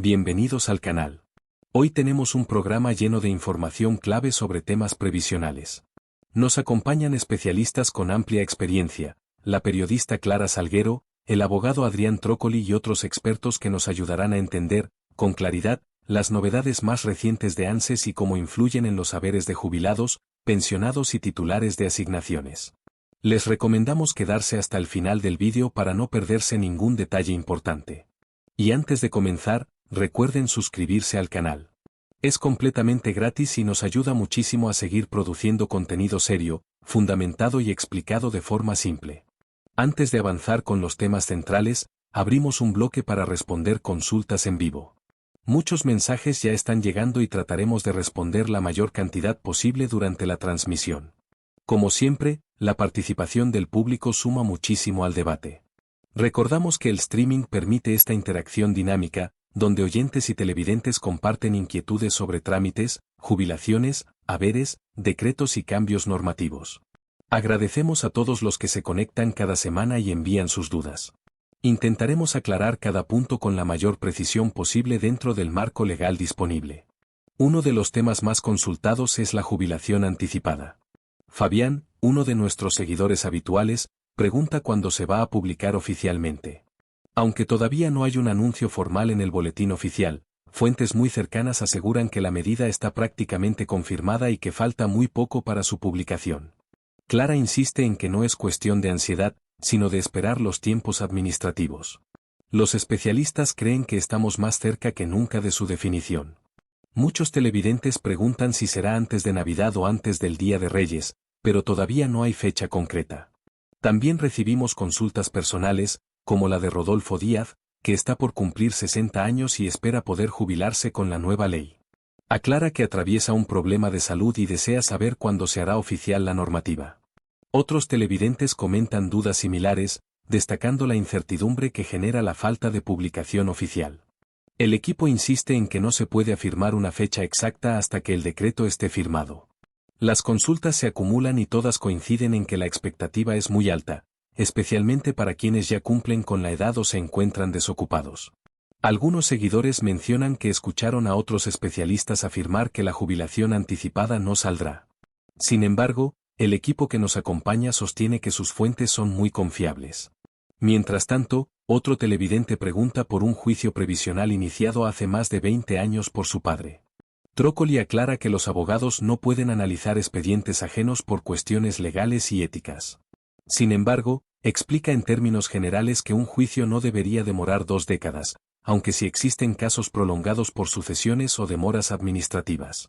bienvenidos al canal. Hoy tenemos un programa lleno de información clave sobre temas previsionales. Nos acompañan especialistas con amplia experiencia, la periodista Clara Salguero, el abogado Adrián Trócoli y otros expertos que nos ayudarán a entender, con claridad, las novedades más recientes de ANSES y cómo influyen en los haberes de jubilados, pensionados y titulares de asignaciones. Les recomendamos quedarse hasta el final del vídeo para no perderse ningún detalle importante. Y antes de comenzar, recuerden suscribirse al canal. Es completamente gratis y nos ayuda muchísimo a seguir produciendo contenido serio, fundamentado y explicado de forma simple. Antes de avanzar con los temas centrales, abrimos un bloque para responder consultas en vivo. Muchos mensajes ya están llegando y trataremos de responder la mayor cantidad posible durante la transmisión. Como siempre, la participación del público suma muchísimo al debate. Recordamos que el streaming permite esta interacción dinámica, donde oyentes y televidentes comparten inquietudes sobre trámites, jubilaciones, haberes, decretos y cambios normativos. Agradecemos a todos los que se conectan cada semana y envían sus dudas. Intentaremos aclarar cada punto con la mayor precisión posible dentro del marco legal disponible. Uno de los temas más consultados es la jubilación anticipada. Fabián, uno de nuestros seguidores habituales, pregunta cuándo se va a publicar oficialmente. Aunque todavía no hay un anuncio formal en el boletín oficial, fuentes muy cercanas aseguran que la medida está prácticamente confirmada y que falta muy poco para su publicación. Clara insiste en que no es cuestión de ansiedad, sino de esperar los tiempos administrativos. Los especialistas creen que estamos más cerca que nunca de su definición. Muchos televidentes preguntan si será antes de Navidad o antes del Día de Reyes, pero todavía no hay fecha concreta. También recibimos consultas personales, como la de Rodolfo Díaz, que está por cumplir 60 años y espera poder jubilarse con la nueva ley. Aclara que atraviesa un problema de salud y desea saber cuándo se hará oficial la normativa. Otros televidentes comentan dudas similares, destacando la incertidumbre que genera la falta de publicación oficial. El equipo insiste en que no se puede afirmar una fecha exacta hasta que el decreto esté firmado. Las consultas se acumulan y todas coinciden en que la expectativa es muy alta, especialmente para quienes ya cumplen con la edad o se encuentran desocupados. Algunos seguidores mencionan que escucharon a otros especialistas afirmar que la jubilación anticipada no saldrá. Sin embargo, el equipo que nos acompaña sostiene que sus fuentes son muy confiables. Mientras tanto, otro televidente pregunta por un juicio previsional iniciado hace más de 20 años por su padre. Trócoli aclara que los abogados no pueden analizar expedientes ajenos por cuestiones legales y éticas. Sin embargo, explica en términos generales que un juicio no debería demorar 2 décadas, aunque sí existen casos prolongados por sucesiones o demoras administrativas.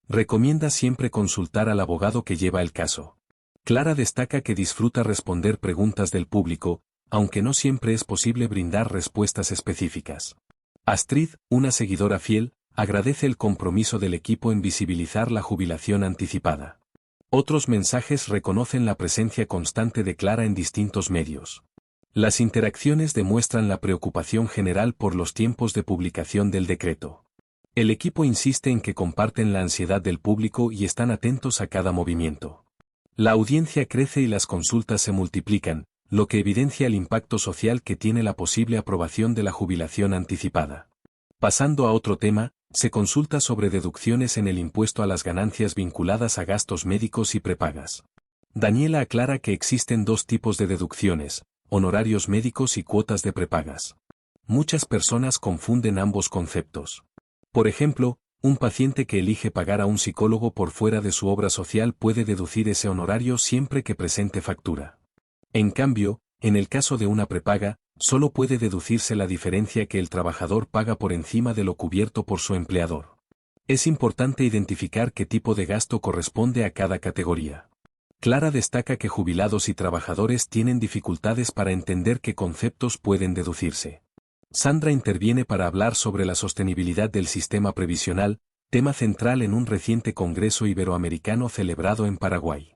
Recomienda siempre consultar al abogado que lleva el caso. Clara destaca que disfruta responder preguntas del público, aunque no siempre es posible brindar respuestas específicas. Astrid, una seguidora fiel, agradece el compromiso del equipo en visibilizar la jubilación anticipada. Otros mensajes reconocen la presencia constante de Clara en distintos medios. Las interacciones demuestran la preocupación general por los tiempos de publicación del decreto. El equipo insiste en que comparten la ansiedad del público y están atentos a cada movimiento. La audiencia crece y las consultas se multiplican, lo que evidencia el impacto social que tiene la posible aprobación de la jubilación anticipada. Pasando a otro tema, se consulta sobre deducciones en el impuesto a las ganancias vinculadas a gastos médicos y prepagas. Daniela aclara que existen 2 tipos de deducciones, honorarios médicos y cuotas de prepagas. Muchas personas confunden ambos conceptos. Por ejemplo, un paciente que elige pagar a un psicólogo por fuera de su obra social puede deducir ese honorario siempre que presente factura. En cambio, en el caso de una prepaga, solo puede deducirse la diferencia que el trabajador paga por encima de lo cubierto por su empleador. Es importante identificar qué tipo de gasto corresponde a cada categoría. Clara destaca que jubilados y trabajadores tienen dificultades para entender qué conceptos pueden deducirse. Sandra interviene para hablar sobre la sostenibilidad del sistema previsional, tema central en un reciente Congreso Iberoamericano celebrado en Paraguay.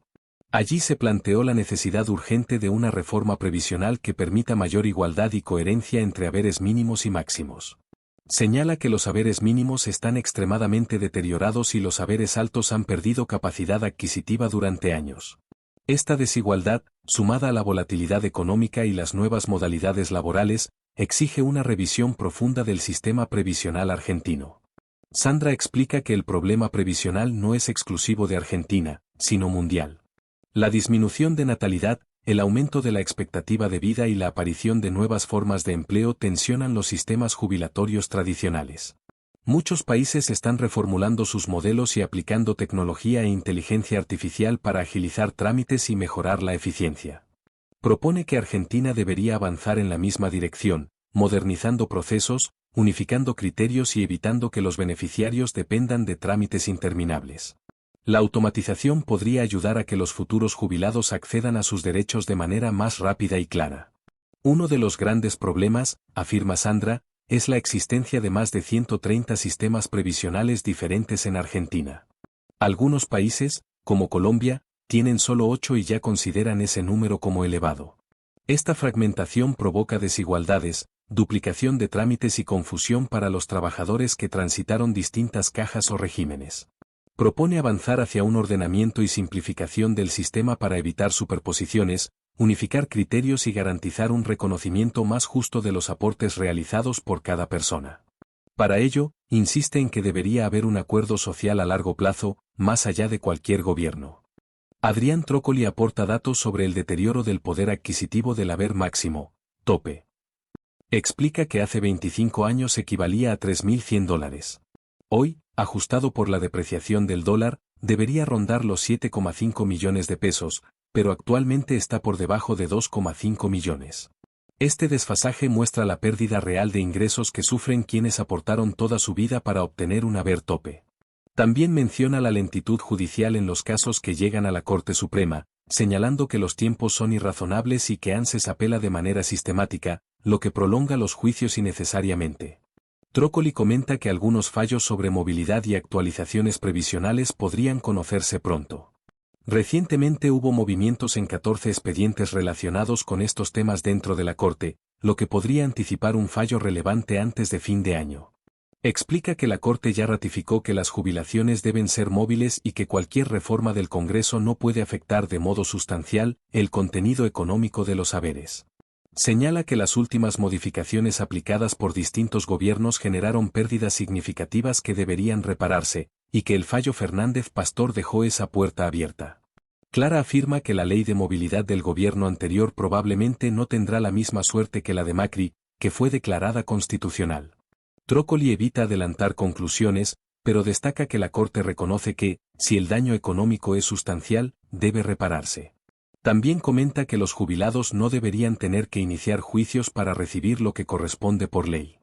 Allí se planteó la necesidad urgente de una reforma previsional que permita mayor igualdad y coherencia entre haberes mínimos y máximos. Señala que los haberes mínimos están extremadamente deteriorados y los haberes altos han perdido capacidad adquisitiva durante años. Esta desigualdad, sumada a la volatilidad económica y las nuevas modalidades laborales, exige una revisión profunda del sistema previsional argentino. Sandra explica que el problema previsional no es exclusivo de Argentina, sino mundial. La disminución de natalidad, el aumento de la expectativa de vida y la aparición de nuevas formas de empleo tensionan los sistemas jubilatorios tradicionales. Muchos países están reformulando sus modelos y aplicando tecnología e inteligencia artificial para agilizar trámites y mejorar la eficiencia. Propone que Argentina debería avanzar en la misma dirección, modernizando procesos, unificando criterios y evitando que los beneficiarios dependan de trámites interminables. La automatización podría ayudar a que los futuros jubilados accedan a sus derechos de manera más rápida y clara. Uno de los grandes problemas, afirma Sandra, es la existencia de más de 130 sistemas previsionales diferentes en Argentina. Algunos países, como Colombia, tienen solo 8 y ya consideran ese número como elevado. Esta fragmentación provoca desigualdades, duplicación de trámites y confusión para los trabajadores que transitaron distintas cajas o regímenes. Propone avanzar hacia un ordenamiento y simplificación del sistema para evitar superposiciones, unificar criterios y garantizar un reconocimiento más justo de los aportes realizados por cada persona. Para ello, insiste en que debería haber un acuerdo social a largo plazo, más allá de cualquier gobierno. Adrián Trócoli aporta datos sobre el deterioro del poder adquisitivo del haber máximo, tope. Explica que hace 25 años equivalía a $3.100. Hoy, ajustado por la depreciación del dólar, debería rondar los 7,5 millones de pesos, pero actualmente está por debajo de 2,5 millones. Este desfasaje muestra la pérdida real de ingresos que sufren quienes aportaron toda su vida para obtener un haber tope. También menciona la lentitud judicial en los casos que llegan a la Corte Suprema, señalando que los tiempos son irrazonables y que ANSES apela de manera sistemática, lo que prolonga los juicios innecesariamente. Trócoli comenta que algunos fallos sobre movilidad y actualizaciones previsionales podrían conocerse pronto. Recientemente hubo movimientos en 14 expedientes relacionados con estos temas dentro de la Corte, lo que podría anticipar un fallo relevante antes de fin de año. Explica que la Corte ya ratificó que las jubilaciones deben ser móviles y que cualquier reforma del Congreso no puede afectar de modo sustancial el contenido económico de los haberes. Señala que las últimas modificaciones aplicadas por distintos gobiernos generaron pérdidas significativas que deberían repararse, y que el fallo Fernández Pastor dejó esa puerta abierta. Clara afirma que la ley de movilidad del gobierno anterior probablemente no tendrá la misma suerte que la de Macri, que fue declarada constitucional. Trócoli evita adelantar conclusiones, pero destaca que la Corte reconoce que, si el daño económico es sustancial, debe repararse. También comenta que los jubilados no deberían tener que iniciar juicios para recibir lo que corresponde por ley.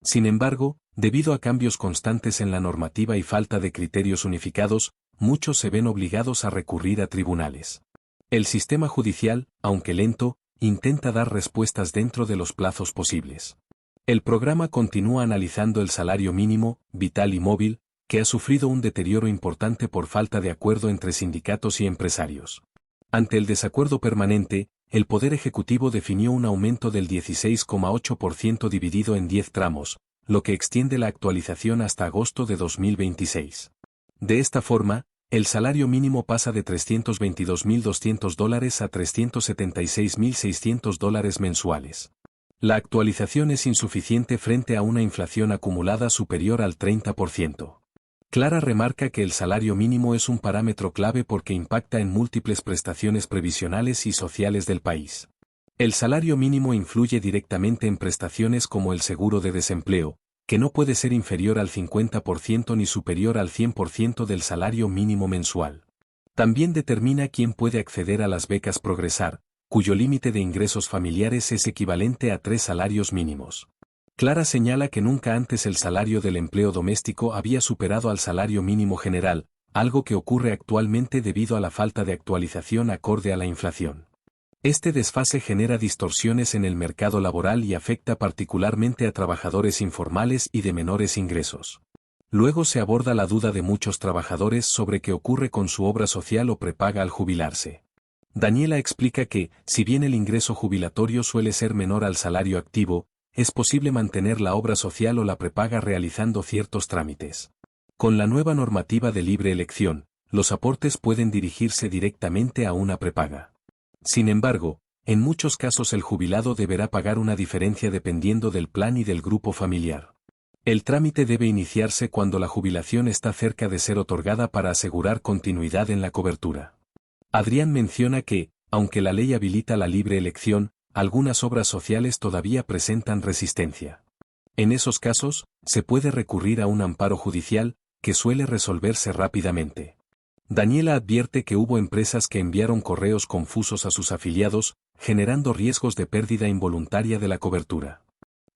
Sin embargo, debido a cambios constantes en la normativa y falta de criterios unificados, muchos se ven obligados a recurrir a tribunales. El sistema judicial, aunque lento, intenta dar respuestas dentro de los plazos posibles. El programa continúa analizando el salario mínimo, vital y móvil, que ha sufrido un deterioro importante por falta de acuerdo entre sindicatos y empresarios. Ante el desacuerdo permanente, el Poder Ejecutivo definió un aumento del 16,8% dividido en 10 tramos, lo que extiende la actualización hasta agosto de 2026. De esta forma, el salario mínimo pasa de $322.200 a $376.600 mensuales. La actualización es insuficiente frente a una inflación acumulada superior al 30%. Clara remarca que el salario mínimo es un parámetro clave porque impacta en múltiples prestaciones previsionales y sociales del país. El salario mínimo influye directamente en prestaciones como el seguro de desempleo, que no puede ser inferior al 50% ni superior al 100% del salario mínimo mensual. También determina quién puede acceder a las becas Progresar, cuyo límite de ingresos familiares es equivalente a 3 salarios mínimos. Clara señala que nunca antes el salario del empleo doméstico había superado al salario mínimo general, algo que ocurre actualmente debido a la falta de actualización acorde a la inflación. Este desfase genera distorsiones en el mercado laboral y afecta particularmente a trabajadores informales y de menores ingresos. Luego se aborda la duda de muchos trabajadores sobre qué ocurre con su obra social o prepaga al jubilarse. Daniela explica que, si bien el ingreso jubilatorio suele ser menor al salario activo, es posible mantener la obra social o la prepaga realizando ciertos trámites. Con la nueva normativa de libre elección, los aportes pueden dirigirse directamente a una prepaga. Sin embargo, En muchos casos el jubilado deberá pagar una diferencia dependiendo del plan y del grupo familiar. El trámite debe iniciarse cuando la jubilación está cerca de ser otorgada para asegurar continuidad en la cobertura. Adrián menciona que, aunque la ley habilita la libre elección, algunas obras sociales todavía presentan resistencia. En esos casos, se puede recurrir a un amparo judicial, que suele resolverse rápidamente. Daniela advierte que hubo empresas que enviaron correos confusos a sus afiliados, generando riesgos de pérdida involuntaria de la cobertura.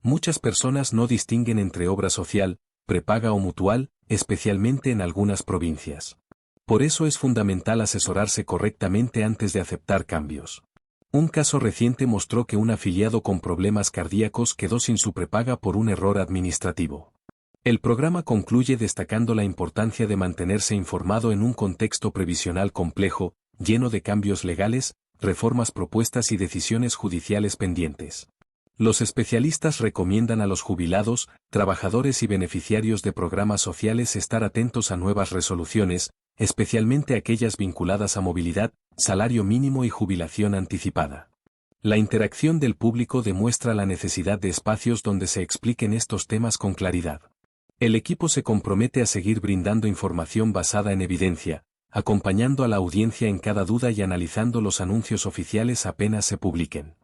Muchas personas no distinguen entre obra social, prepaga o mutual, especialmente en algunas provincias. Por eso es fundamental asesorarse correctamente antes de aceptar cambios. Un caso reciente mostró que un afiliado con problemas cardíacos quedó sin su prepaga por un error administrativo. El programa concluye destacando la importancia de mantenerse informado en un contexto previsional complejo, lleno de cambios legales, reformas propuestas y decisiones judiciales pendientes. Los especialistas recomiendan a los jubilados, trabajadores y beneficiarios de programas sociales estar atentos a nuevas resoluciones, especialmente aquellas vinculadas a movilidad, salario mínimo y jubilación anticipada. La interacción del público demuestra la necesidad de espacios donde se expliquen estos temas con claridad. El equipo se compromete a seguir brindando información basada en evidencia, acompañando a la audiencia en cada duda y analizando los anuncios oficiales apenas se publiquen.